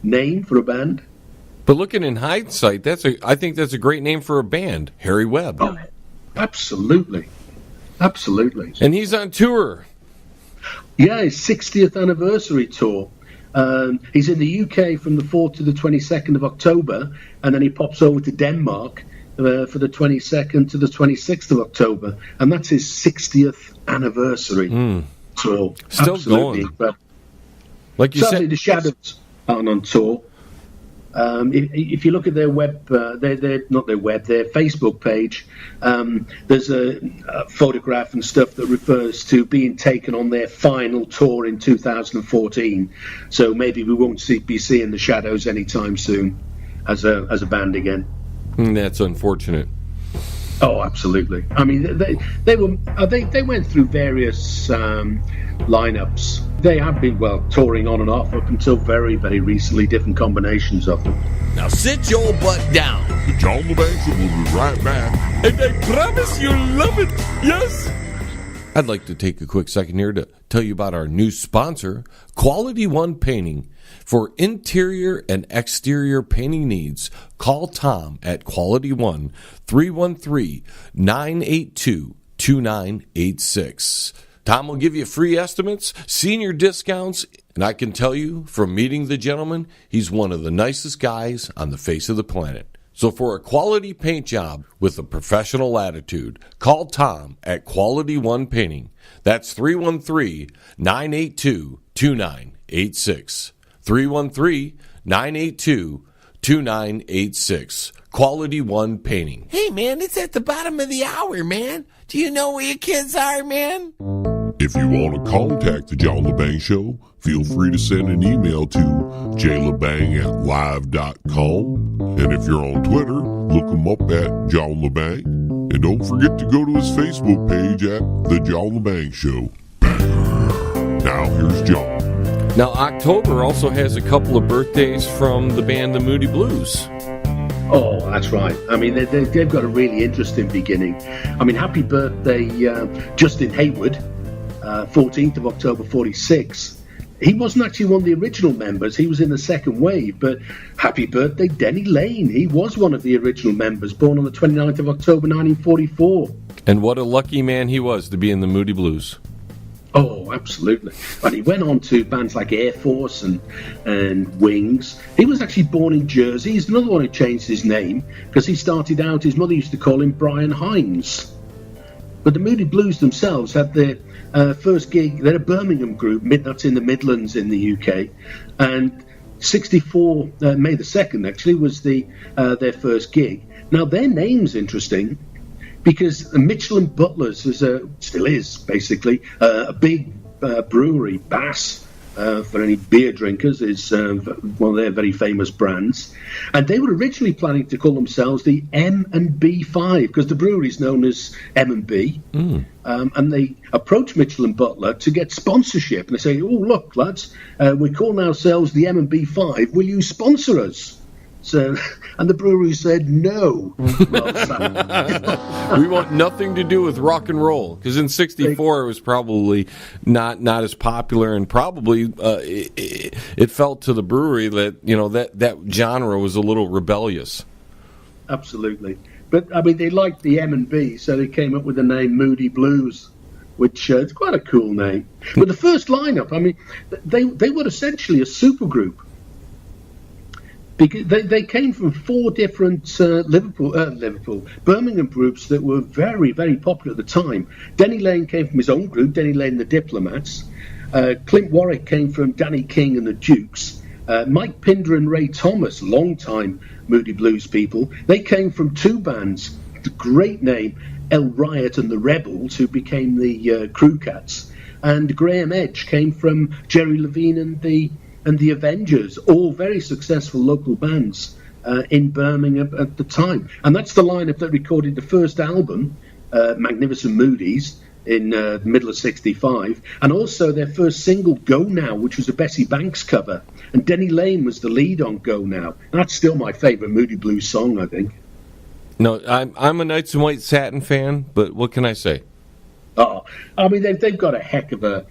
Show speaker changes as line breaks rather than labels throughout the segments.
name for a band.
But looking in hindsight, I think that's a great name for a band, Harry Webb.
Oh, absolutely. Absolutely.
And he's on tour.
Yeah, his 60th anniversary tour. He's in the UK from the 4th to the 22nd of October, and then he pops over to Denmark for the 22nd to the 26th of October, and that's his 60th anniversary tour.
Still
absolutely
going.
incredible.
Like you
Sadly,
said,
the Shadows aren't on tour. If you look at their web, their Facebook page, there's a photograph and stuff that refers to being taken on their final tour in 2014. So maybe we won't be seeing the Shadows anytime soon as a band again.
That's unfortunate.
Oh, absolutely. I mean, they went through various lineups. They have been, touring on and off up until very, very recently, different combinations of them.
Now sit your butt down.
The John LeBang Show will be right back.
And I promise you'll love it. Yes.
I'd like to take a quick second here to tell you about our new sponsor, Quality One Painting. For interior and exterior painting needs, call Tom at Quality One, 313-982-2986. Tom will give you free estimates, senior discounts, and I can tell you from meeting the gentleman, he's one of the nicest guys on the face of the planet. So for a quality paint job with a professional attitude, call Tom at Quality One Painting. That's 313-982-2986. 313-982-2986. Quality One Painting.
Hey, man, it's at the bottom of the hour, man. Do you know where your kids are, man?
If you want to contact the John LeBang Show, feel free to send an email to jlebang@live.com. And if you're on Twitter, look him up at John LeBang. And don't forget to go to his Facebook page at The John LeBang Show. Now, here's John.
Now, October also has a couple of birthdays from the band The Moody Blues.
Oh, that's right. I mean, they've got a really interesting beginning. I mean, happy birthday, Justin Hayward, 14th of October, 46. He wasn't actually one of the original members. He was in the second wave, but happy birthday, Denny Lane. He was one of the original members, born on the 29th of October, 1944.
And what a lucky man he was to be in the Moody Blues.
Oh, absolutely. And he went on to bands like Air Force and Wings. He was actually born in Jersey. He's another one who changed his name because he started out, his mother used to call him Brian Hines. But the Moody Blues themselves had their first gig. They're a Birmingham group, that's in the Midlands in the UK. And 64, May the 2nd actually, was their first gig. Now, their name's interesting, because Mitchell and Butler's still is basically a big brewery. Bass, for any beer drinkers, is one of their very famous brands. And they were originally planning to call themselves the M&B 5 because the brewery is known as M&B. And they approached Mitchell and Butler to get sponsorship. And they say, "Oh, look, lads, we're calling ourselves the M&B 5. Will you sponsor us?" So, and the brewery said no.
We want nothing to do with rock and roll, because in '64 it was probably not as popular, and probably it felt to the brewery that that genre was a little rebellious.
Absolutely, but I mean they liked the M&B, so they came up with the name Moody Blues, which is quite a cool name. But the first lineup, I mean, they were essentially a supergroup. Because they came from four different Birmingham groups that were very, very popular at the time. Denny Lane came from his own group, Denny Lane and the Diplomats. Clint Warwick came from Danny King and the Dukes. Mike Pinder and Ray Thomas, long-time Moody Blues people, they came from two bands, the great name, El Riot and the Rebels, who became the Crew Cats. And Graham Edge came from Jerry Levine and the Avengers, all very successful local bands in Birmingham at the time. And that's the lineup that recorded the first album, Magnificent Moodies, in the middle of '65, and also their first single, Go Now, which was a Bessie Banks cover. And Denny Lane was the lead on Go Now. That's still my favourite Moody Blues song, I think.
No, I'm a Knights in White Satin fan, but what can I say?
Oh, I mean, they've got a heck of a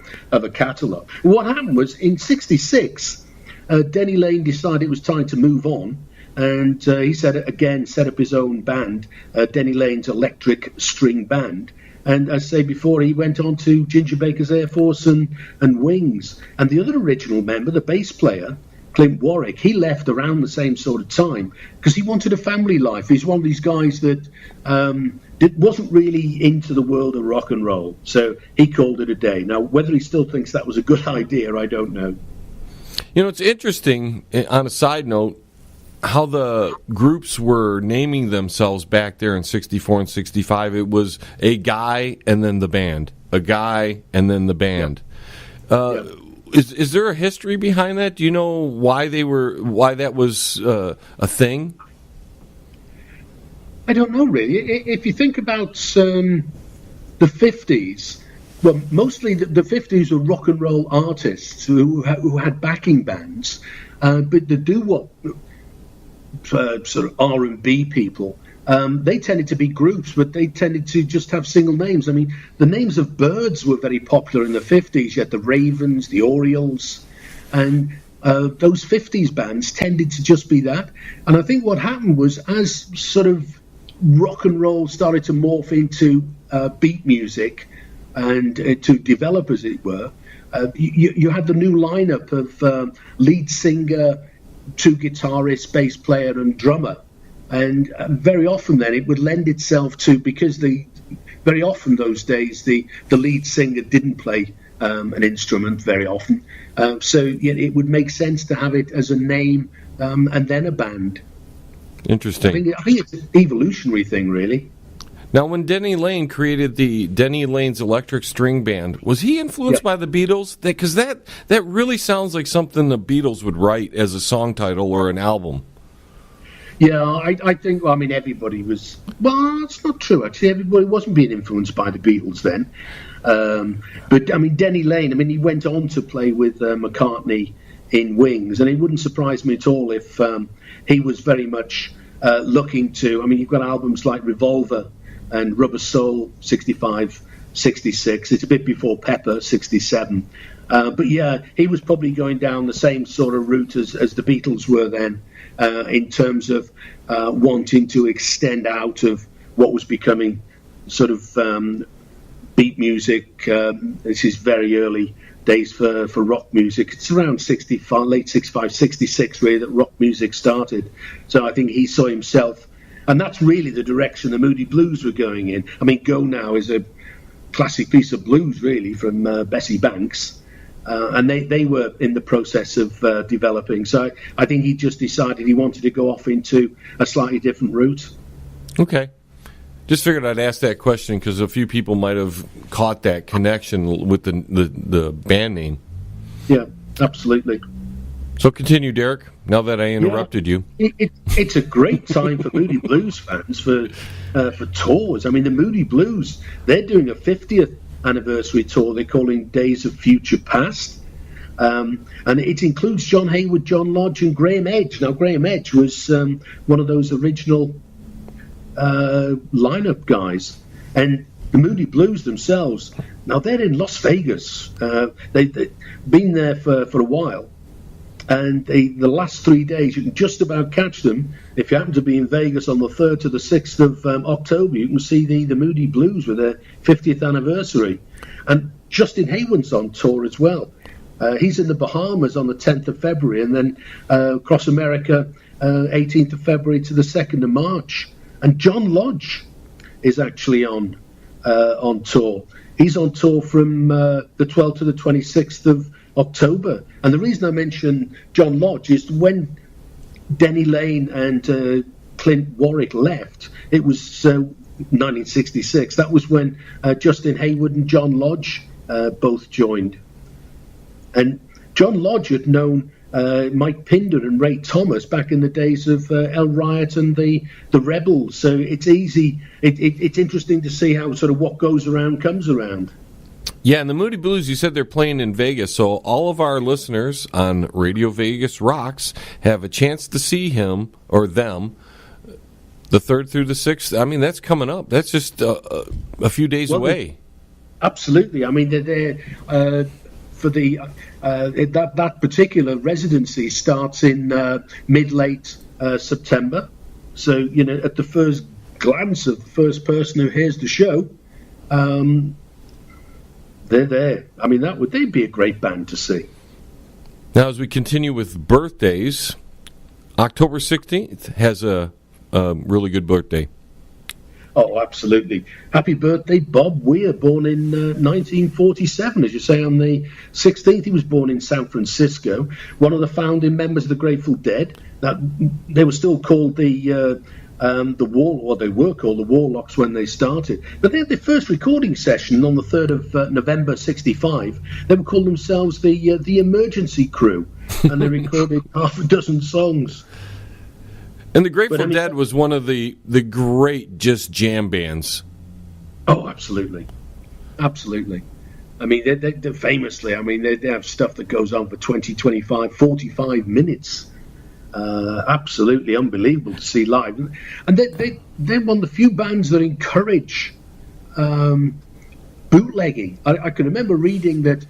catalogue. What happened was, in '66, Denny Lane decided it was time to move on. And he set up his own band, Denny Lane's Electric String Band. And as I say before, he went on to Ginger Baker's Air Force and Wings. And the other original member, the bass player, Clint Warwick, he left around the same sort of time because he wanted a family life. He's one of these guys that wasn't really into the world of rock and roll. So he called it a day. Now, whether he still thinks that was a good idea, I don't know.
You know, it's interesting, on a side note, how the groups were naming themselves back there in 64 and 65. It was a guy and then the band. A guy and then the band. Yep. Is there a history behind that? Do you know why that was a thing?
I don't know, really. If you think about the 50s, well, mostly the 50s were rock and roll artists who had backing bands, but the doo-wop sort of R&B people, they tended to be groups, but they tended to just have single names. I mean, the names of birds were very popular in the 50s. You had the Ravens, the Orioles, and those 50s bands tended to just be that. And I think what happened was, as sort of rock and roll started to morph into beat music and to develop, as it were, you had the new lineup of lead singer, two guitarists, bass player, and drummer. And very often then it would lend itself to, because very often those days the lead singer didn't play an instrument very often. So it would make sense to have it as a name and then a band.
Interesting.
I think it's an evolutionary thing, really.
Now, when Denny Lane created the Denny Lane's Electric String Band, was he influenced by the Beatles? Because that really sounds like something the Beatles would write as a song title or an album.
Yeah, I think, well, I mean, everybody was... Well, it's not true, actually. Everybody wasn't being influenced by the Beatles then. But, I mean, Denny Lane, I mean, he went on to play with McCartney in Wings, and it wouldn't surprise me at all if he was very much looking to... I mean, you've got albums like Revolver and Rubber Soul, 65, 66. It's a bit before Pepper, 67. But yeah, he was probably going down the same sort of route as the Beatles were then, in terms of wanting to extend out of what was becoming sort of beat music. This is very early days for rock music. It's around 65, late 65, 66 really that rock music started. So I think he saw himself, and that's really the direction the Moody Blues were going in. I mean, Go Now is a classic piece of blues, really, from Bessie Banks. And they were in the process of developing. So I think he just decided he wanted to go off into a slightly different route.
Okay. Just figured I'd ask that question because a few people might have caught that connection with the band name.
Yeah, absolutely.
So continue, Derek, now that I interrupted you.
It's a great time for Moody Blues fans for tours. I mean, the Moody Blues, they're doing a 50th anniversary tour they're calling Days of Future Past. And it includes John Haywood, John Lodge, and Graham Edge. Now, Graham Edge was one of those original lineup guys. And the Moody Blues themselves, now they're in Las Vegas. They've been there for a while. And the last 3 days, you can just about catch them. If you happen to be in Vegas on the 3rd to the 6th of October, you can see the Moody Blues with their 50th anniversary. And Justin Hayward's on tour as well. He's in the Bahamas on the 10th of February, and then across America, 18th of February to the 2nd of March. And John Lodge is actually on tour. He's on tour from the 12th to the 26th of October. And the reason I mention John Lodge is when Denny Lane and Clint Warwick left, it was 1966. That was when Justin Hayward and John Lodge both joined. And John Lodge had known Mike Pinder and Ray Thomas back in the days of El Riot and the Rebels. So it's easy. It's interesting to see how sort of what goes around comes around.
Yeah, and the Moody Blues, you said they're playing in Vegas, so all of our listeners on Radio Vegas Rocks have a chance to see him, or them, the 3rd through the 6th. I mean, that's coming up. That's just a few days away.
Absolutely. I mean, they're for the that particular residency starts in mid-late September. So, at the first glance of the first person who hears the show, they're there. I mean, they'd be a great band to see.
Now, as we continue with birthdays, October 16th has a really good birthday.
Oh, absolutely. Happy birthday, Bob Weir, born in 1947. As you say, on the 16th, he was born in San Francisco, one of the founding members of the Grateful Dead. They were still called the Wall, or they were called the Warlocks when they started. But they had their first recording session on the 3rd of November 65. They were called themselves the Emergency Crew, and they recorded half a dozen songs.
And the Grateful Dead was one of the great just jam bands.
Oh, absolutely. Absolutely. I mean, they're famously, they have stuff that goes on for 20, 25, 45 minutes. Absolutely unbelievable to see live. And they're one of the few bands that encourage bootlegging. I can remember reading that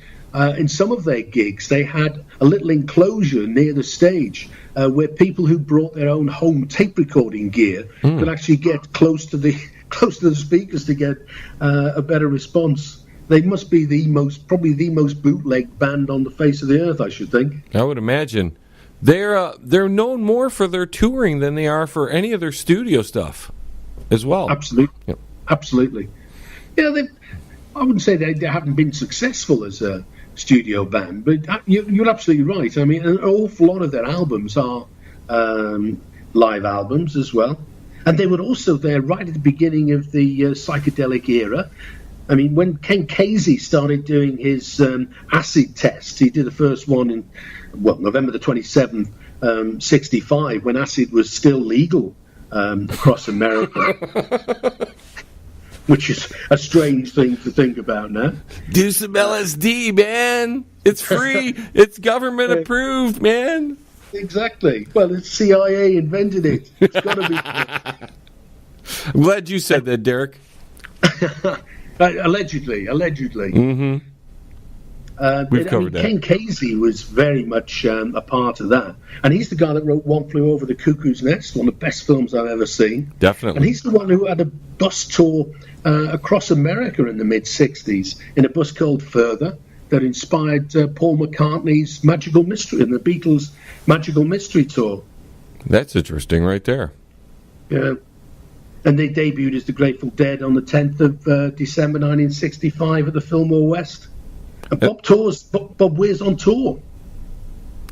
in some of their gigs, they had a little enclosure near the stage where people who brought their own home tape recording gear could actually get close to the speakers to get a better response. They must be probably the most bootleg band on the face of the earth, I should think.
I would imagine. They're known more for their touring than they are for any of their studio stuff as well.
Absolutely.
Yep.
Absolutely. I wouldn't say they haven't been successful as a studio band, but you're absolutely right. I mean, an awful lot of their albums are live albums as well. And they were also there right at the beginning of the psychedelic era. I mean, when Ken Casey started doing his acid tests, he did the first one in, November the 27th, 65, when acid was still legal across America. Which is a strange thing to think about now.
Do some LSD, man. It's free. It's government approved, man.
Exactly. Well, the CIA invented it. It's got to be.
I'm glad you said that, Derek.
Allegedly.
Mm-hmm. We've covered that.
Ken Casey was very much a part of that. And he's the guy that wrote One Flew Over the Cuckoo's Nest, one of the best films I've ever seen.
Definitely.
And he's the one who had a bus tour across America in the mid-60s in a bus called Further that inspired Paul McCartney's Magical Mystery and the Beatles' Magical Mystery Tour.
That's interesting right there.
Yeah. And they debuted as the Grateful Dead on the 10th of December 1965 at the Fillmore West. And Bob Weir's on tour.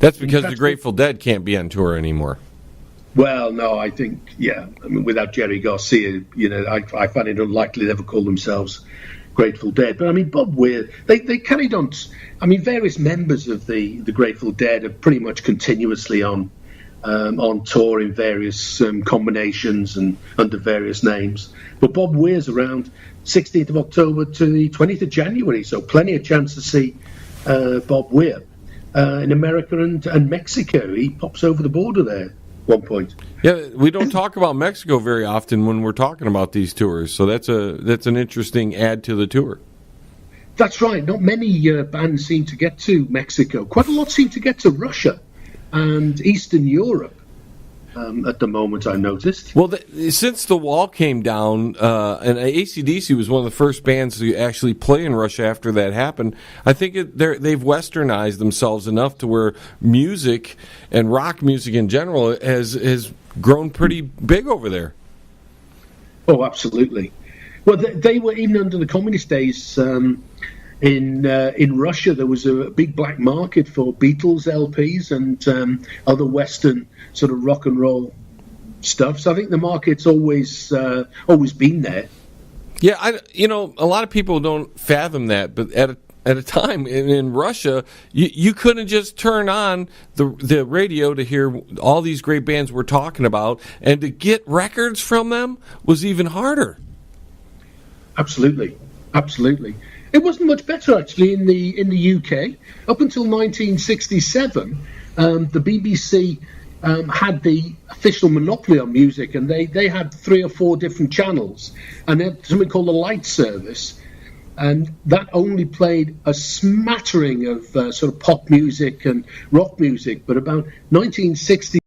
That's because the Grateful Dead can't be on tour anymore.
Well, no, I think, without Jerry Garcia, I find it unlikely they ever call themselves Grateful Dead. But, Bob Weir, they carried on. Various members of the Grateful Dead are pretty much continuously on tour in various combinations and under various names. But Bob Weir's around 16th of October to the 20th of January, so plenty of chance to see Bob Weir. In America and Mexico, he pops over the border there. One point.
Yeah, we don't talk about Mexico very often when we're talking about these tours, so that's an interesting add to the tour.
That's right. Not many bands seem to get to Mexico. Quite a lot seem to get to Russia and Eastern Europe at the moment, I noticed.
Well, since the wall came down, and AC/DC was one of the first bands to actually play in Russia after that happened, I think they've westernized themselves enough to where music and rock music in general has grown pretty big over there.
Oh, absolutely. Well, they were, even under the communist days, in Russia, there was a big black market for Beatles LPs and other Western sort of rock and roll stuff. So I think the market's always been there.
Yeah, a lot of people don't fathom that, but at a time in Russia, you couldn't just turn on the radio to hear all these great bands we're talking about, and to get records from them was even harder.
Absolutely. It wasn't much better, actually, in the UK. Up until 1967, the BBC had the official monopoly on music, and they had 3 or 4 different channels, and they had something called the Light Service, and that only played a smattering of sort of pop music and rock music. But about 1960.